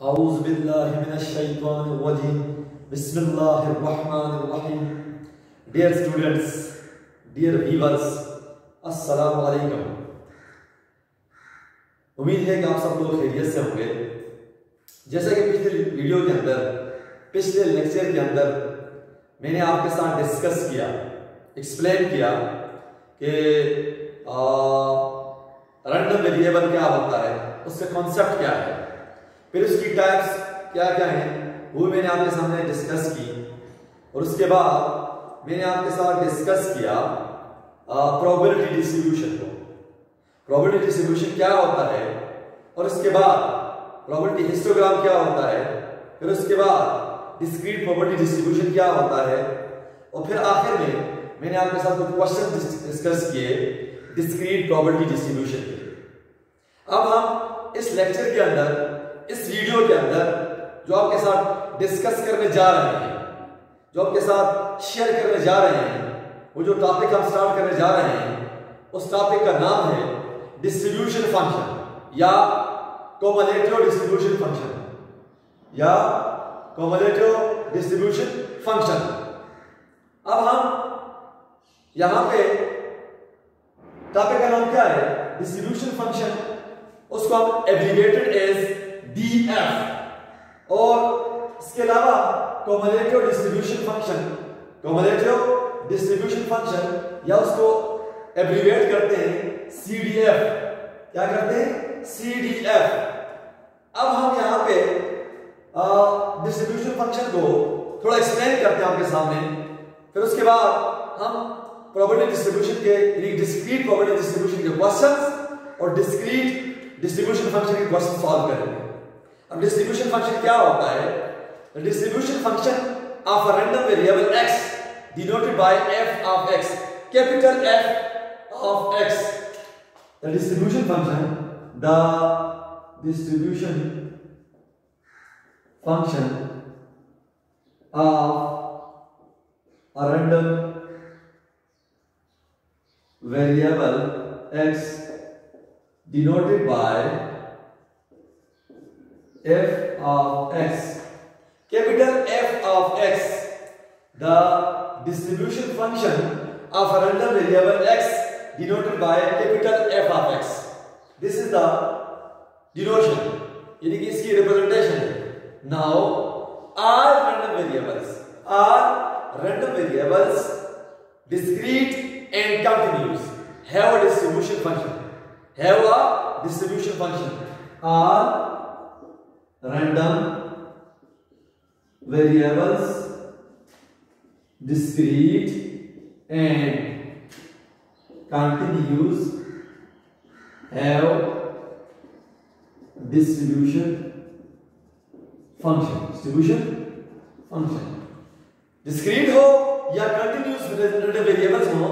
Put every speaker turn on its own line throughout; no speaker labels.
A'udhu billahi minash shaitanir rajim. Bismillahir rahmanir rahim. Dear students, dear viewers, अस्सलाम वालेकुम। उम्मीद है कि आप सब लोग खैरियत से होंगे। जैसा कि पिछले लेक्चर के अंदर मैंने आपके साथ डिस्कस किया, एक्सप्लेन किया कि रैंडम वेरिएबल क्या होता है, उसका कॉन्सेप्ट क्या है, फिर उसकी टाइप्स क्या क्या हैं, वो मैंने आपके सामने डिस्कस की। और उसके बाद मैंने आपके साथ डिस्कस किया प्रोबेबिलिटी डिस्ट्रीब्यूशन को। प्रोबेबिलिटी डिस्ट्रीब्यूशन क्या होता है, और उसके बाद प्रोबेबिलिटी हिस्टोग्राम क्या होता है, फिर उसके बाद डिस्क्रीट प्रोबेबिलिटी डिस्ट्रीब्यूशन क्या होता है, और फिर आखिर में मैंने आपके साथ कुछ क्वेश्चन डिस्कस किए डिस्क्रीट प्रोबेबिलिटी डिस्ट्रीब्यूशन के। अब हम इस लेक्चर के अंदर, इस वीडियो के अंदर जो आपके साथ डिस्कस करने जा रहे हैं, जो आपके साथ शेयर करने जा रहे हैं, वो जो टॉपिक हम स्टार्ट करने जा रहे हैं, उस टॉपिक का नाम है डिस्ट्रीब्यूशन फंक्शन या कॉम्युलेटिव डिस्ट्रीब्यूशन फंक्शन या कॉम्युलेटिव डिस्ट्रीब्यूशन फंक्शन। अब हम यहां पे टॉपिक का नाम क्या है, डिस्ट्रीब्यूशन फंक्शन, उसको हम एब्रिविएटेड एज डीएफ, और इसके अलावा cumulative distribution function, cumulative distribution function या उसको एब्रिविएट करते हैं सीडीएफ। क्या करते हैं, सीडीएफ। अब हम यहां पे डिस्ट्रीब्यूशन फंक्शन को थोड़ा एक्सप्लेन करते हैं आपके सामने, फिर उसके बाद हम प्रोबेबिलिटी डिस्ट्रीब्यूशन के, डिस्क्रीट प्रोबेबिलिटी डिस्ट्रीब्यूशन के क्वेश्चंस और डिस्क्रीट डिस्ट्रीब्यूशन फंक्शन के क्वेश्चन सॉल्व करेंगे। अब डिस्ट्रीब्यूशन फंक्शन क्या होता है, distribution function of a random variable x denoted by f of x, capital F of x. The distribution function of a random variable x denoted by f of x, capital F of x. The distribution function of a random variable x denoted by capital F of x. This is the denotation, यानी कि इसकी representation है। Now all random variables discrete and continuous have a distribution function. All random variables discrete and continuous have distribution function. Discrete हो या continuous variables हो,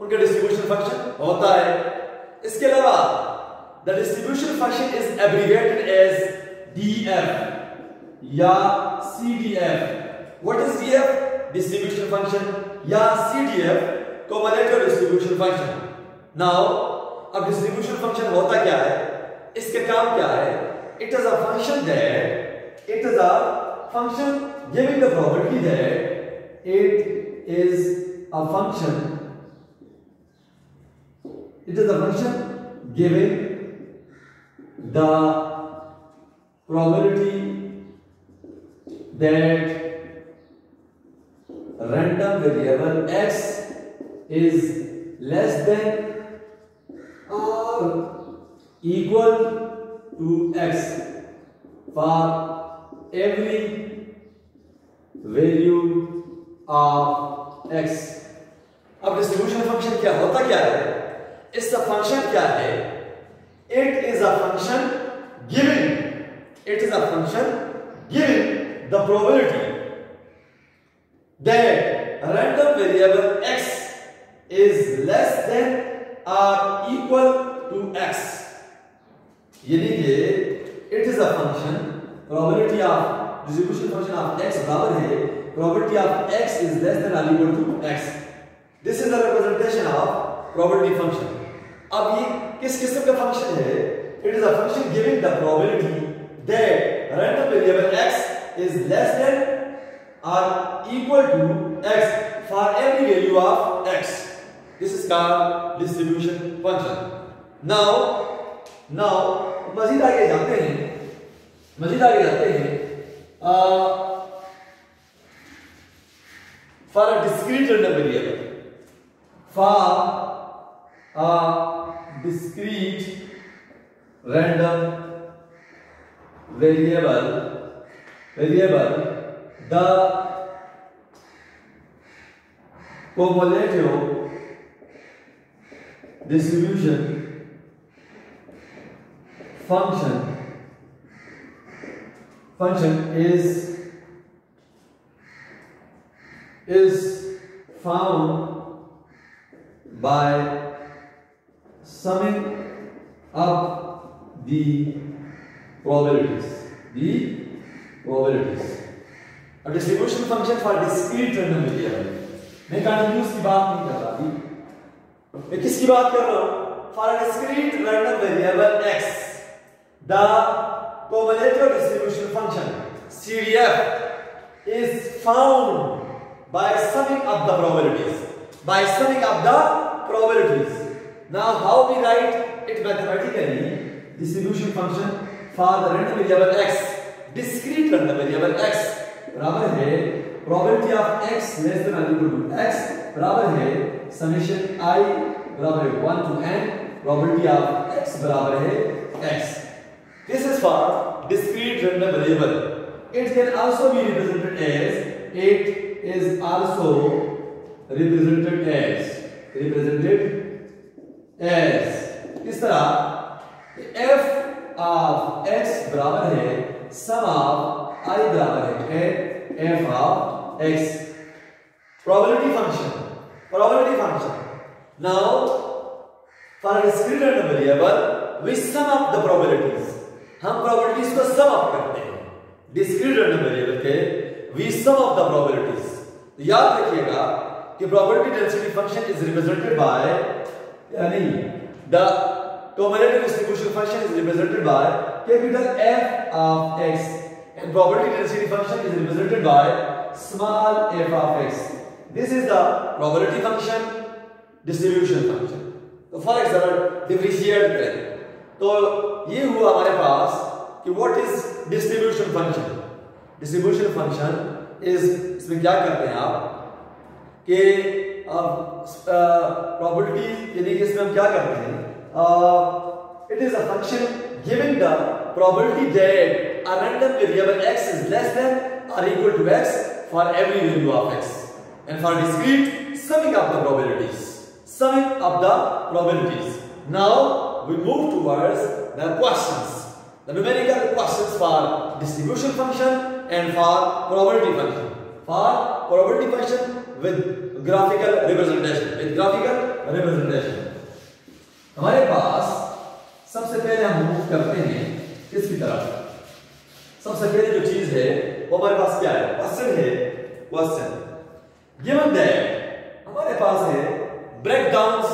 उनका distribution function होता है। इसके अलावा the distribution function is abbreviated as DF या CDF. What is DF, distribution function, या CDF cumulative distribution function. Now अब डिस्ट्रीब्यूशन फंक्शन होता क्या है, इसके काम क्या है, it is a function giving the property that it is a function giving the probability that random variable x is less than or equal to x for every value of x. अब distribution function क्या होता क्या है, इसका function क्या है, it is a function giving the probability that random variable x is less than or equal to x. यानी कि it is a function, probability of distribution function of x बराबर है probability of x is less than or equal to x. This is the representation of probability function. अब ये किस किस्म का function है, it is a function giving the probability that random variable x is less than or equal to x for every value of x. This is called distribution function. Now मजीद आगे जाते हैं for a discrete random variable, the cumulative distribution function is found by summing up the probabilities. A distribution function for discrete random variable. मैं continuous की बात नहीं कर रहा, मैं किसकी बात कर रहा हूं? For a discrete random variable x, the cumulative distribution function CDF is found by summing up the probabilities. Now how we write it mathematically? Distribution function for the random variable x, discrete random variable x बराबर है probability of x less than or equal to x बराबर है summation I बराबर है 1 to n probability of x बराबर है x. This is for discrete random variable. It can also be represented as इस तरह f of x बराबर है sum of I बराबर है f of x. Probability function. Now for a discrete random variable we sum up the probabilities. हम probabilities को sum up करते हैं. Discrete random variable के we sum up the probabilities. तो याद रखिएगा कि probability density function is represented by the cumulative distribution function is represented by capital F of x and probability density function is represented by small f of x. This is the probability function, distribution function. तो for example differentiate करें तो ये हुआ हमारे पास कि what is distribution function. Distribution function is इसमें क्या करते हैं आप कि probability यानी कि इसमें हम क्या करते हैं it is a function giving the probability that a random variable x is less than or equal to x for every value of x, and for discrete summing up the probabilities. Now we move towards the questions, the numerical questions for distribution function and for probability function. For probability function with graphical representation. हमारे पास सबसे पहले हम move करते हैं इसकी तरफ. सबसे पहले जो चीज है वो हमारे पास क्या है? क्वेश्चन गिवन दैट हमारे पास है breakdowns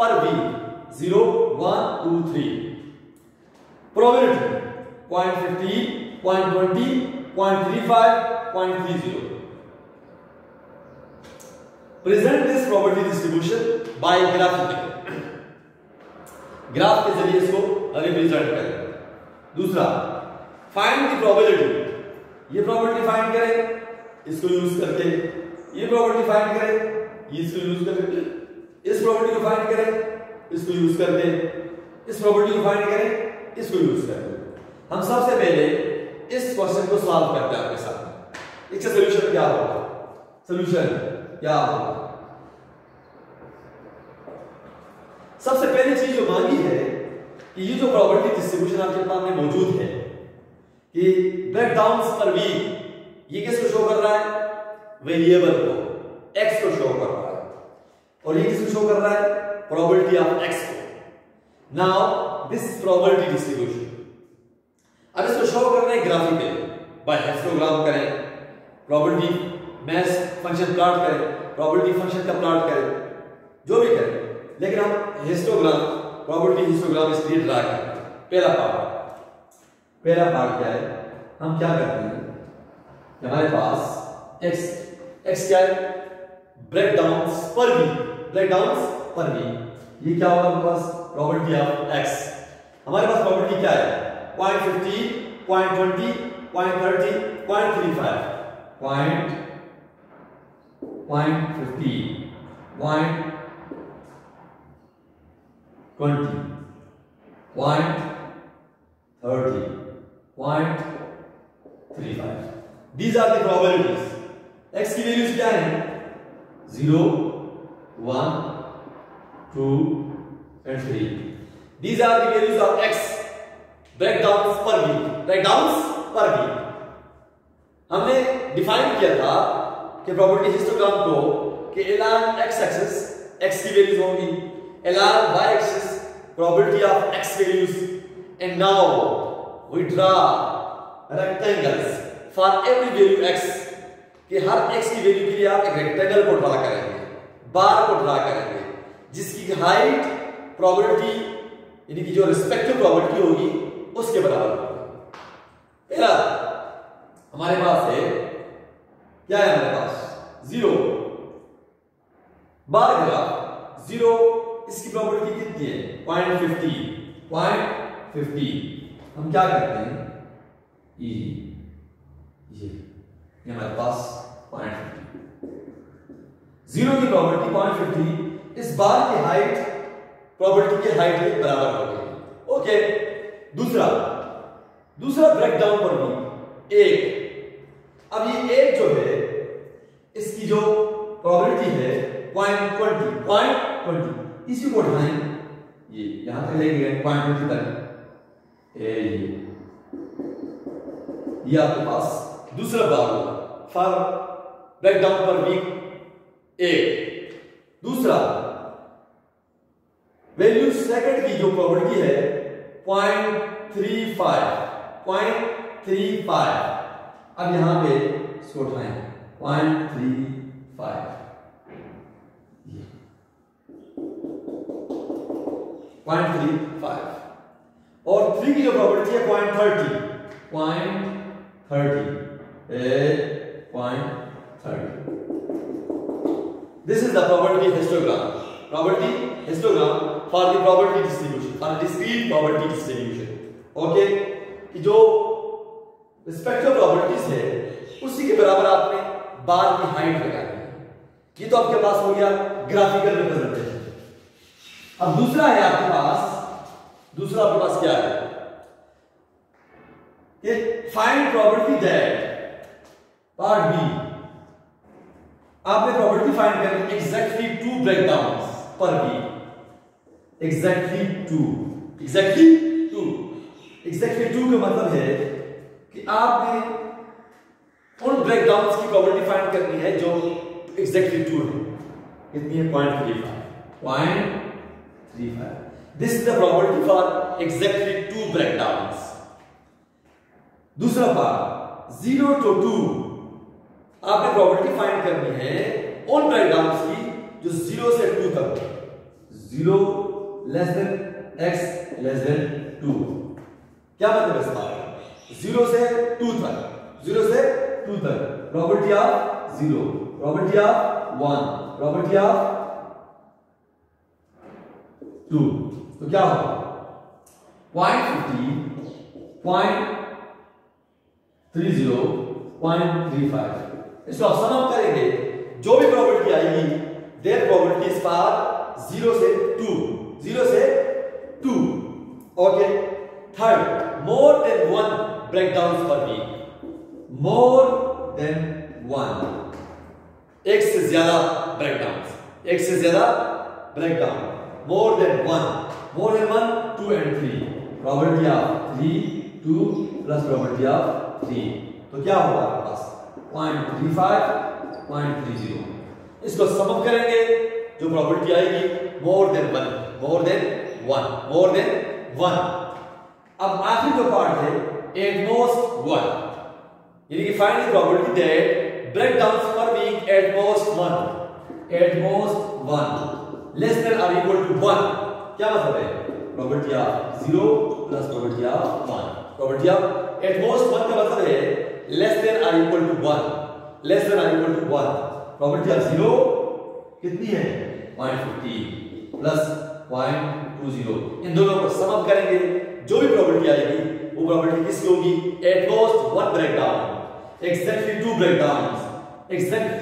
per week 0 1 2 3 probability 0.50 0.20 0.35 0.30. Present this probability distribution by graphical. Graph के जरिए इसको रिप्रेजेंट करें. दूसरा फाइंड द प्रोबेबिलिटी. ये प्रोबेबिलिटी फाइंड करें इसको यूज करके, ये प्रोबेबिलिटी फाइंड करें इसको यूज करके, इस प्रोबेबिलिटी को फाइंड करें इसको यूज करके, इस प्रोबेबिलिटी को फाइंड करें इसको यूज करके. हम सबसे पहले इस क्वेश्चन को सॉल्व करते हैं आपके साथ. इसका सॉल्यूशन क्या होगा? सबसे पहली चीज जो मांगी है कि ये जो प्रोबेबिलिटी डिस्ट्रीब्यूशन आपके सामने मौजूद है कि ब्रेकडाउन्स पर वीक, ये किसको शो कर रहा है? वेरिएबल को, एक्स को शो कर रहा है. और ये किसको शो कर रहा है? प्रोबेबिलिटी ऑफ एक्स को. नाउ दिस प्रोबेबिलिटी डिस्ट्रीब्यूशन अब इसको शो करना है ग्राफिकली बाय हिस्टोग्राम करें, प्रोबेबिलिटी मैथ फंक्शन प्लॉट करें, प्रोबेबिलिटी फंक्शन का प्लॉट करें, जो भी करें, लेकिन हम हिस्टोग्राम प्रोबेबिलिटी हिस्टोग्राम इसलिए ड्रा करें. पहला पार्ट क्या है, हम क्या करते हैं, हमारे पास x क्या है, ब्रेकडाउन्स पर वीक, ये क्या होगा हमारे पास, प्रोबेबिलिटी ऑफ x। हमारे पास प्रोबेबिलिटी क्या है, 0.15, 0.20, 0.30, 0.35, 0.15, 0.20, 0.30, 0.35। These are the probabilities। x की वैल्यूज क्या है, 0, 1, 2 and 3। These are the values of x breakdowns per week। हमने डिफाइन किया था कि प्रोबेबिलिटी हिस्टोग्राम को कि along x एक्सिस x की वैल्यूज होंगी, along y axis probability of x values, and now we draw rectangles for every value x, कि हर x की वैल्यू के लिए आप एक रेक्टेंगल को ड्रा करेंगे, बार को ड्रा करेंगे, जिसकी हाइट प्रोबेबिलिटी यानी कि जो रिस्पेक्टिव प्रोबेबिलिटी होगी उसके बराबर होगी। पहला हमारे पास है, क्या है हमारे पास, 0 बार ग्राफ 0, इसकी प्रोबेबिलिटी कितनी है, 0.50। हम क्या करते हैं, ये हमारे पास 0.50, 0 की प्रोबेबिलिटी 0.50, इस बार की हाइट प्रोबेबिलिटी की हाइट के बराबर हो गई। ओके, दूसरा ब्रेकडाउन पर भी 1। अब ये 1 जो है इसकी जो प्रोबेबिलिटी है 0.20, इसी को उठाएं, ये यहां तक लेके गए 0.20 तक, ये आपके पास दूसरा बार होगा फॉर ब्रेकडाउन पर वीक 1। दूसरा वैल्यू सेकंड की जो प्रोबेबिलिटी है 0.35। अब यहां पे इसको उठाएं 0.35, 0.35, और 3 की जो प्रोबेबिलिटी है 0.30, 0.30। This is the probability histogram for the probability distribution, for the discrete probability distribution। Okay, कि जो रिस्पेक्टिव प्रोबेबिलिटीज है उसी के बराबर आपने बार की हाइट लगानी है। ये तो आपके पास हो गया ग्राफिकल रिप्रेजेंटेशन। अब दूसरा आपके पास क्या है, ये find probability that part b, आपने प्रोबेबिलिटी फाइंड करनी exactly 2 breakdowns per week, exactly 2 का मतलब है कि आपने उन ब्रेकडाउन्स की प्रोबेबिलिटी फाइंड करनी है जो एग्जैक्टली 2 है। कितनी है, 0.35। This is the probability for exactly 2 breakdowns. दूसरा पार्ट 0 to 2, आपने प्रोबेबिलिटी फाइंड करनी है उन ब्रेकडाउन्स की जो 0 से 2 तक, 0 less than x less than 2। क्या मतलब है इसका, 0 से 2 तक probability of 0, probability of 1, probability of 2। तो क्या होगा 0.50, 0.30, 0.35। इसको आप सम करेंगे, जो भी प्रोबेबिलिटी आएगी देयर प्रोबेबिलिटी इज फॉर 0 से 2। Okay, third, more than 1 breakdown per week, more than 1, एक से ज्यादा breakdown, more than 1, 2 and 3, probability of 3, 2 plus probability of 3। तो क्या होगा आपके पास 0.35, 0.30। इसको सम अप करेंगे, जो प्रोबेबिलिटी आएगी मोर देन 1। अब आखिरी जो पार्ट है एट मोस्ट 1, यानी कि find the probability that breakdowns per week at most 1 less than और इक्वल टू 1 क्या मतलब है? Probability of 0 plus probability of 1। Probability of at most 1 का मतलब है लेस देन और इक्वल टू 1, लेस देन और इक्वल टू 1। प्रोबेबिलिटी ऑफ 0 कितनी है? 0.50 प्लस 0.20। इन दोनों को सम अप करेंगे, जो भी प्रोबेबिलिटी आएगी वो प्रोबेबिलिटी किसकी होगी? Eight most 1 breakdown, exactly 2 breakdowns, exact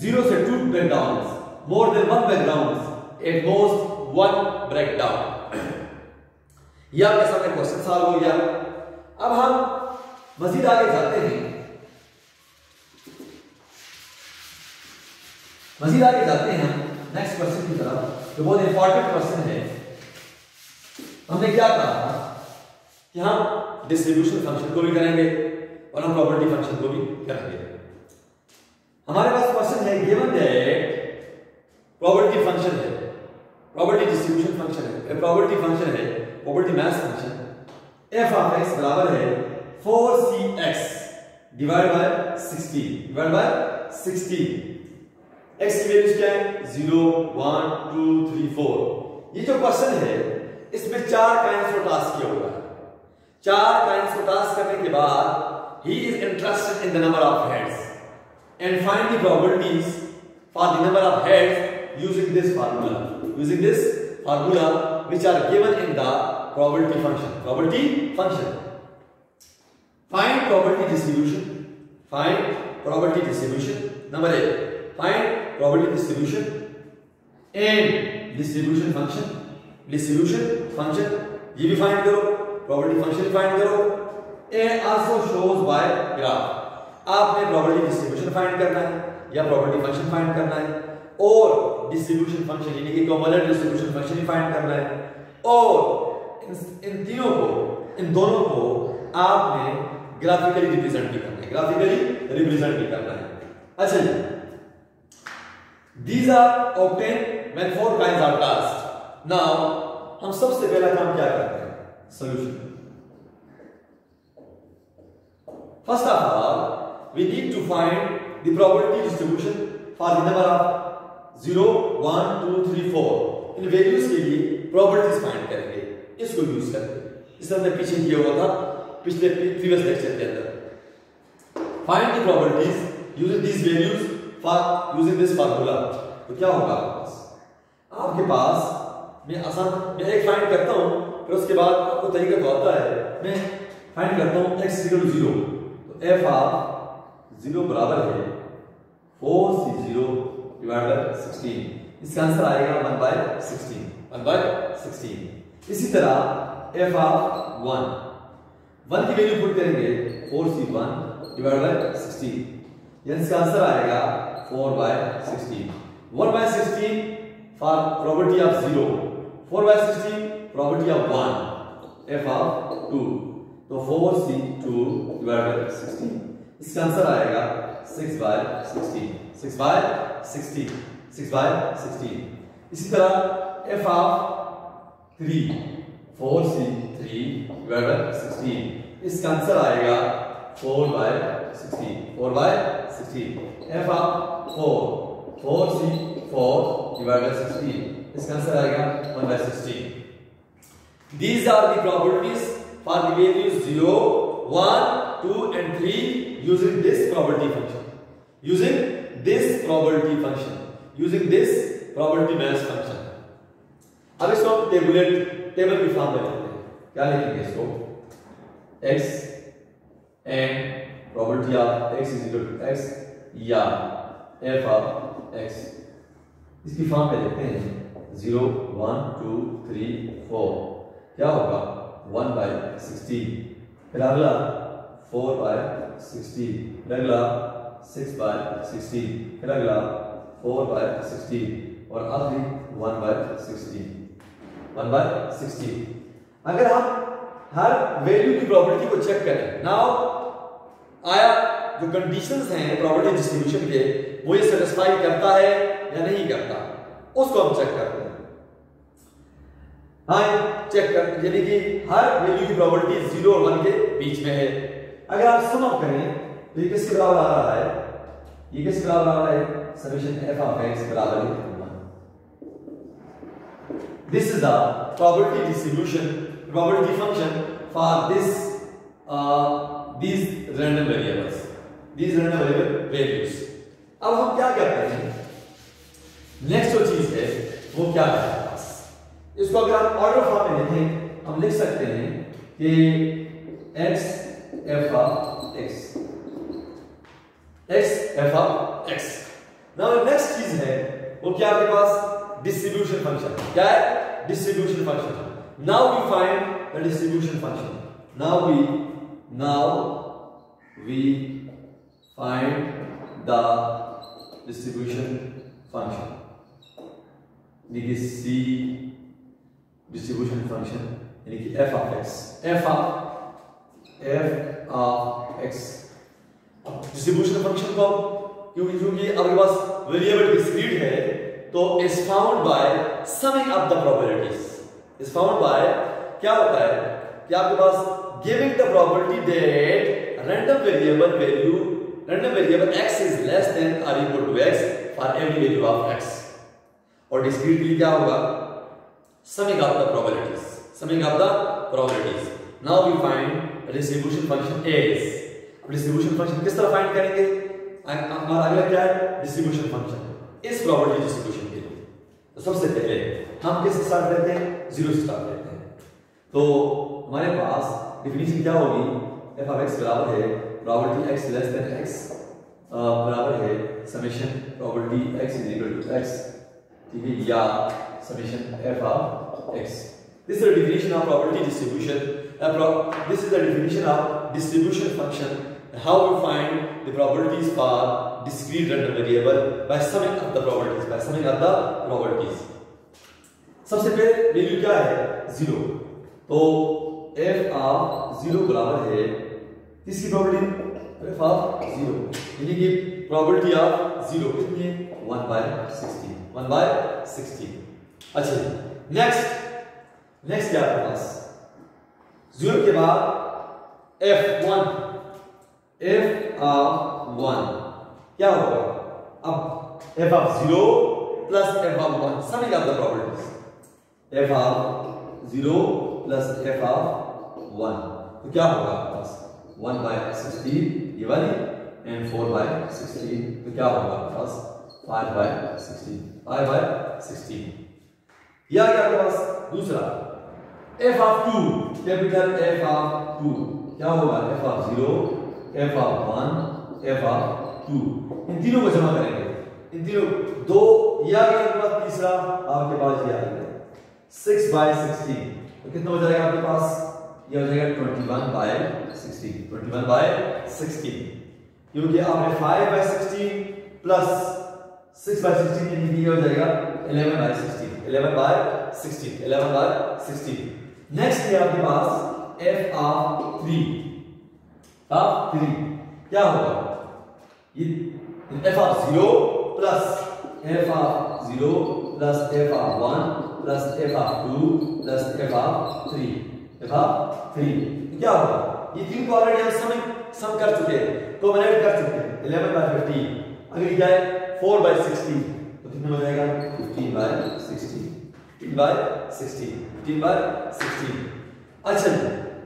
0 से 2 ब्रेकडाउन्स, मोर than 1 breakdowns, eight most 1 breakdown. यह आपके सामने क्वेश्चन सॉल्व हो गया। अब हम मजीद आगे जाते हैं, मजीद आगे जाते हैं नेक्स्ट क्वेश्चन की तरफ, जो बहुत इंपॉर्टेंट क्वेश्चन है। हमने क्या कहा कि हम डिस्ट्रीब्यूशन फंक्शन को भी करेंगे और हम प्रॉपर्टी फंक्शन को भी करेंगे। हमारे पास क्वेश्चन है गिवन दैट प्रॉपर्टी फंक्शन है, प्रॉपर्टी डिस्ट्रीब्यूशन फंक्शन है, प्रॉपर्टी फंक्शन है, property math function f of x बराबर है 4cx divide by 60, divide by 60। x की वैल्यूज क्या है? 0 1 2 3 4। ये जो क्वेश्चन है इसमें 4 काइंड्स को टास्क किया हुआ है। 4 काइंड्स को टास्क करने के बाद he is interested in the number of heads and find the probabilities for the number of heads using this formula, using this formula which are given in the probability function. Probability function. Find probability distribution. Find probability distribution. Number 8. Find probability distribution and distribution function. Distribution function. ये भी find करो. Probability function find करो. And also shows by graph. आपने probability distribution find करना है या probability function find करना है और डिस्ट्रीब्यूशन फंक्शन यानी कि कॉमन डिस्ट्रीब्यूशन फंक्शन ही फाइंड करना है और इन तीनों को, इन दोनों को आपने ग्राफिकली रिप्रेजेंट भी करना है, ग्राफिकली रिप्रेजेंट भी करना है। अच्छा जी, these are obtained when 4 kinds are tasked. Now हम सबसे पहला काम क्या करते हैं? Solution. First of all we need to find the probability distribution for the number of 0 1 2 3 4। In values के लिए प्रॉपर्टीज फाइंड करेंगे, इसको यूज करके। इस हमने पीछे किया हुआ था पिछले प्रीवियस लेक्चर के अंदर। Find the properties using this values for using this formula. तो क्या होगा आपके पास मैं एक फाइंड करता हूं, फिर उसके बाद आपको तरीका तो आता है। मैं फाइंड करता हूं x 0, तो f ऑफ 0 बराबर है 4c0 डिवाइड बाय 16। इसका आंसर आएगा 1/16, 1/16। इसी तरह f ऑफ 1 की वैल्यू पुट करेंगे 4c1 डिवाइड बाय 16, यानी इसका आंसर आएगा 4/16। 1/16 for probability of 0, 4/16 probability of 1, f of 2, तो 4c2 डिवाइड बाय 16, इसका आंसर आएगा 6/16, 6/16, 6/16। इसी तरह f of 3, 4c3 divide by 16, इसका आंसर आएगा 4/16, 4/16। f of 4, 4c4 divide by 16, इसका आंसर आएगा 1/16। These are the probabilities for the values 0, 1, 2 and 3 using this probability function, using this probability function, using this probability mass function। अब इसको हम table की form में लिखते हैं। क्या लिखेंगे इसको? x and probability of x is equal to x या f of x, इसकी फॉर्म में लिखते हैं 0 1 2 3 4। क्या होगा? 1/16, फिर अगला 4/16, फिर अगला 6/16, फिर अगला 4/16 और आखिरी 1/16, 1/16। अगर हम हर वैल्यू की प्रोबेबिलिटी को चेक करें, नाउ आया जो कंडीशंस हैं प्रोबेबिलिटी डिस्ट्रीब्यूशन के, वो ये सेटिस्फाई करता है या नहीं करता, उसको हम चेक करते हैं। हाँ, चेक कर, यानी कि हर वैल्यू की प्रोबेबिलिटी 0 और 1 के बीच में है। अगर आप सम अप करें तो ये किसके बराबर आ रहा है? ये किसके बराबर आ रहा है? समेशन f ऑफ x बराबर है 1। This is the probability distribution, probability function for these random variables, these random variable values. अब हम क्या करते हैं, नेक्स्ट जो चीज है वो क्या है हमारे पास, इसको अगर हम ऑर्डर फॉर्म में लिखें हम लिख सकते हैं कि x f of x, x f of x. Now next चीज है वो क्या आपके पास, डिस्ट्रीब्यूशन फंक्शन. क्या है, distribution function. Now we find the distribution function. Now we find the distribution function. यानी कि C डिस्ट्रीब्यूशन फंक्शन यानी कि f of x, f of x. Distribution function को क्योंकि आपके पास वेरिएबल डिस्क्रीट है तो is found by summing up the probabilities. Is found by क्या होता है कि आपके पास giving the probability that random variable x is less than और equal to x for every value of x. और डिस्क्रीट के लिए क्या होगा, summing up the probabilities. Now we find distribution function is. अब डिस्ट्रीब्यूशन फंक्शन किस तरह find करेंगे, हमारा अगला क्या है, डिस्ट्रीब्यूशन फंक्शन इस प्रोबेबिलिटी डिस्ट्रीब्यूशन के लिए. तो सबसे पहले हम किस स्टार्ट करते हैं, 0 से स्टार्ट करते हैं. तो हमारे पास डेफिनेशन क्या होगी, f of x बराबर है probability x less than x बराबर है summation probability x is equal to x, ठीक है, या summation f of x. This is the definition of probability distribution. This is the definition of distribution function. How we find the probabilities for discrete random variable by summing up the probabilities. सबसे पहले value क्या है, 0. तो f of 0 बराबर है किसकी probability, f of 0 यानी कि प्रोबेबिलिटी ऑफ 0 कितनी है, 1/16. अच्छा, नेक्स्ट क्या है आपके पास, 0 के बाद f1 क्या होगा, अब f of 0 plus f of 1 summing up the probabilities. f of 0 plus f of 1 तो क्या होगा आपके पास, 1/16 ये वाली एंड 4/16 तो क्या होगा आपके पास, 5/16. या क्या आपके पास दूसरा f of 2, capital f of 2 क्या होगा, f of 0, f of 1, f of 2. इन तीनों को जमा करेंगे, इन तीनों दो, या आपके पास तीसरा आपके पास ये आ गया 6/16 तो कितना हो जाएगा आपके पास, ये हो जाएगा 21/16 क्योंकि आपने 5/16 प्लस 6/16 यानी कि ये हो जाएगा 11/16. नेक्स्ट है आपके पास f of 3 क्या होगा, ये f of 0 plus f of 0 plus f of 1 plus f of 2 plus f of 3 क्या होगा, ये तीन को ऑलरेडी हम सम कर चुके हैं तो मैंने कर चुके हैं 11/15. अगर क्या है 4/16 तो कितना हो जाएगा, 15/16. अच्छा,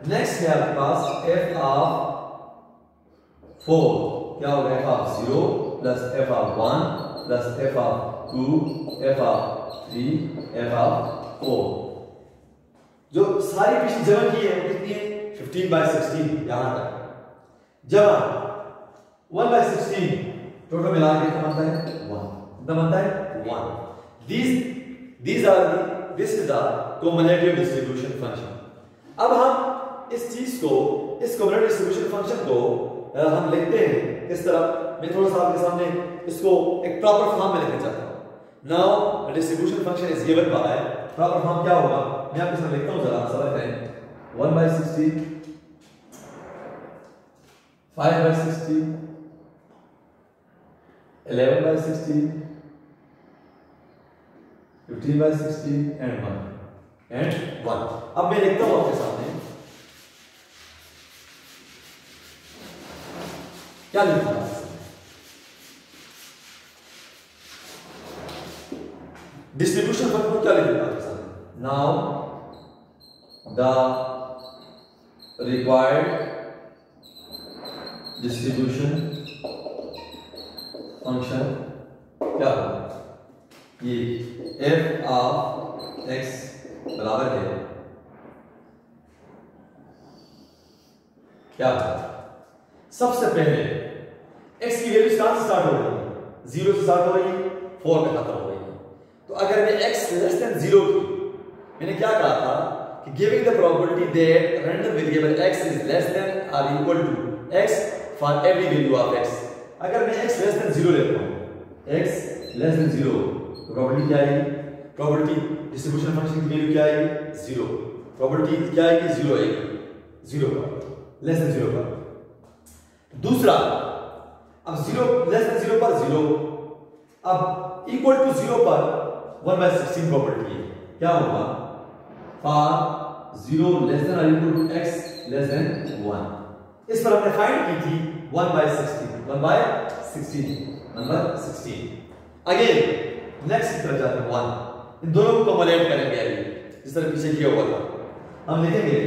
नेक्स्ट है आपके पास f of 4 क्या होगा, f of 0 plus f of 1 plus f of 2 f of 3 f of 4. जो सारी पिछली जमा की है कितनी है, 15/16 यहां तक जमा 1/16 टोटल मिला के कितना बनता है, 1. कितना बनता है, 1. This is the cumulative distribution function. अब हम इस चीज को, इस cumulative distribution function को हम लिखते हैं किस तरह, मैं थोड़ा सा आपके सामने इसको एक प्रॉपर फॉर्म में लिखना चाहता हूं. Now distribution function is given by, proper form क्या होगा, मैं आपके सामने लिखता हूं, जरा समझ लें. 1/16 5/16 11/16 15/16 and 1. अब मैं लिखता हूं आपके सामने, क्या लिखता हूं, डिस्ट्रीब्यूशन फंक्शन क्या लिखता हूं आपके सामने, now the required distribution function क्या होगा? ये f ऑफ x बराबर है क्या होगा? सबसे पहले x की वैल्यू कहां से स्टार्ट हो रही है? 0 से स्टार्ट हो रही है, 4 पे खत्म हो रही है। तो अगर मैं x लेस देन 0 की, मैंने क्या कहा था कि giving the probability that random variable x is less than और equal to x for every value of x। अगर मैं x लेस देन 0 लेता हूं, x लेस देन 0, तो प्रोबेबिलिटी क्या आएगी? प्रोबेबिलिटी डिस्ट्रीब्यूशन फंक्शन की वैल्यू क्या आएगी? 0। प्रोबेबिलिटी क्या आएगी? 0 आएगी, 0 पर, लेस देन 0 पर। दूसरा, अब 0 लेस देन 0 पर 0, अब इक्वल टू 0 पर 1/16 प्रोबेबिलिटी है। क्या होगा? फॉर 0 लेस देन और equal to x less than 1। इस पर हमने फाइंड की थी 1/16, 1/16। अगेन नेक्स्ट की तरफ जाते हैं 1, इन दोनों को कम्युलेट करेंगे अभी, जिस तरह पीछे किया हुआ था। हम लिखेंगे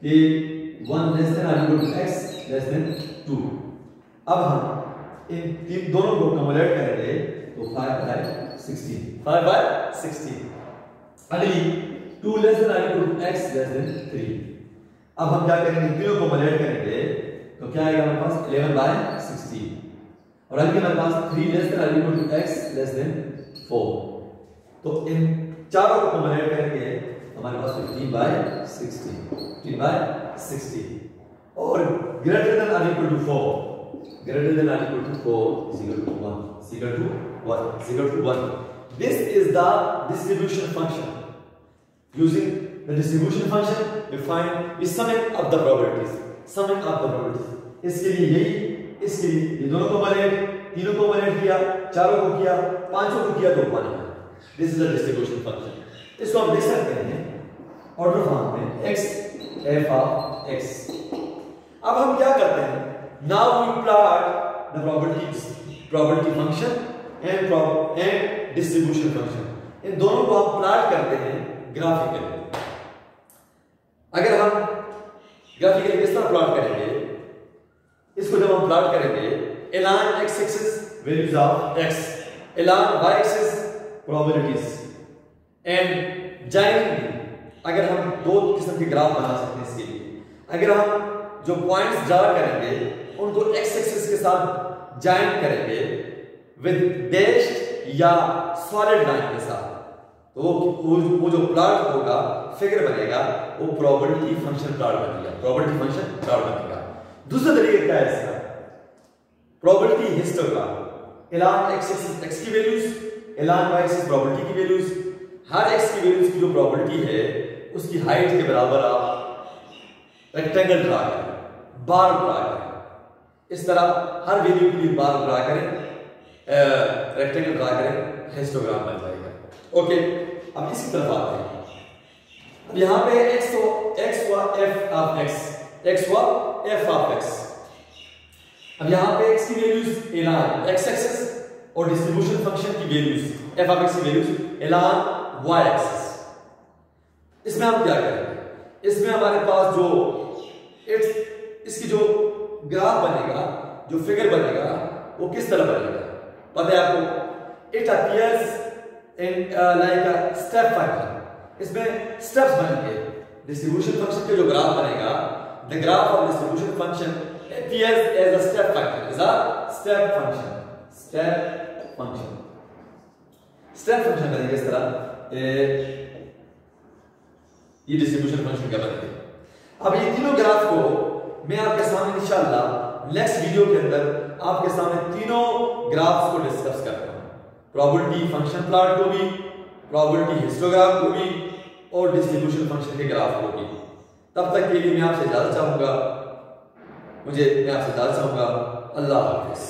कि 1 लेस देन और equal to x less than 2। अब हम इन तीन दोनों को कम्युलेट करेंगे तो 5/16। अगली 2 लेस देन और equal to x less than 3। अब हम क्या करेंगे? तीनों को कम्युलेट करेंगे तो क्या आएगा हमारे पास? 11/16। और अगली हमारे पास 3 लेस देन और equal to x less than 4। तो इन चारों को कम्युलेट करेंगे हमारे पास 15/16 और ग्रेटर देन और equal to 4, greater than or equal to 4 is equal to 1, is equal to 1. This is the distribution function. Using the distribution function, we summing up the probabilities. इसके लिए यही, इसके लिए ये दोनों को कम्युलेट, तीनों को कम्युलेट किया, चारों को किया, पांचों को किया तो 1 है। This is the distribution function. इसको हम देख सकते हैं ऑर्डर फॉर्म में x f of x। अब हम क्या करते हैं? Now we plot the probability function and distribution function. इन दोनों को हम प्लॉट करते हैं ग्राफिकली। अगर हम ग्राफिकली किस तरह प्लॉट करेंगे? इसको जब हम प्लॉट करेंगे along x axis values of x, along y axis probabilities and joining। अगर हम दो किस्म के ग्राफ बना सकते हैं इसके लिए, अगर हम जो पॉइंट्स ड्रा करेंगे उनको x एक्सिस के साथ ज्वाइन करेंगे विद डैश्ड या सॉलिड लाइन के साथ, तो वो जो प्लॉट होगा, फिगर बनेगा, वो प्रोबेबिलिटी फंक्शन प्लॉट बनेगा। दूसरा तरीका क्या है इसका? Probability histogram. along x axis x की values, along y axis probability की वैल्यूज। हर x की वैल्यूज की जो प्रोबेबिलिटी है उसकी हाइट के बराबर आप रेक्टेंगल ड्रा करें, बार ड्रा करें। इस तरह हर वैल्यू के लिए बार ड्रा करें, रेक्टेंगल ड्रा करें, हिस्टोग्राम बन जाएगा। ओके, अब इसकी तरफ आते हैं। अब यहां पे x हुआ f ऑफ x। अब यहां पे x की वैल्यूज along x एक्सिस और डिस्ट्रीब्यूशन फंक्शन की वैल्यूज f ऑफ x की वैल्यूज along y एक्सिस। इसमें हम क्या करेंगे? इसमें हमारे पास जो इसकी जो ग्राफ बनेगा, जो फिगर बनेगा, वो किस तरह बनेगा पता है आपको? It appears in like a step function. इसमें स्टेप्स बनेंगे। डिस्ट्रीब्यूशन फंक्शन के जो ग्राफ बनेगा, the graph of distribution function appears as a step function, is a step function बनेगा इस तरह। ये डिस्ट्रीब्यूशन फंक्शन क्या बनेगा? अब ये तीनों ग्राफ को मैं आपके सामने इंशाअल्लाह नेक्स्ट वीडियो के अंदर आपके सामने तीनों ग्राफ्स को डिस्कस करता हूं। प्रोबेबिलिटी फंक्शन प्लॉट को भी, प्रोबेबिलिटी हिस्टोग्राम को भी और डिस्ट्रीब्यूशन फंक्शन के ग्राफ को भी। तब तक के लिए मैं आपसे इजाजत चाहूंगा। अल्लाह हाफिज़।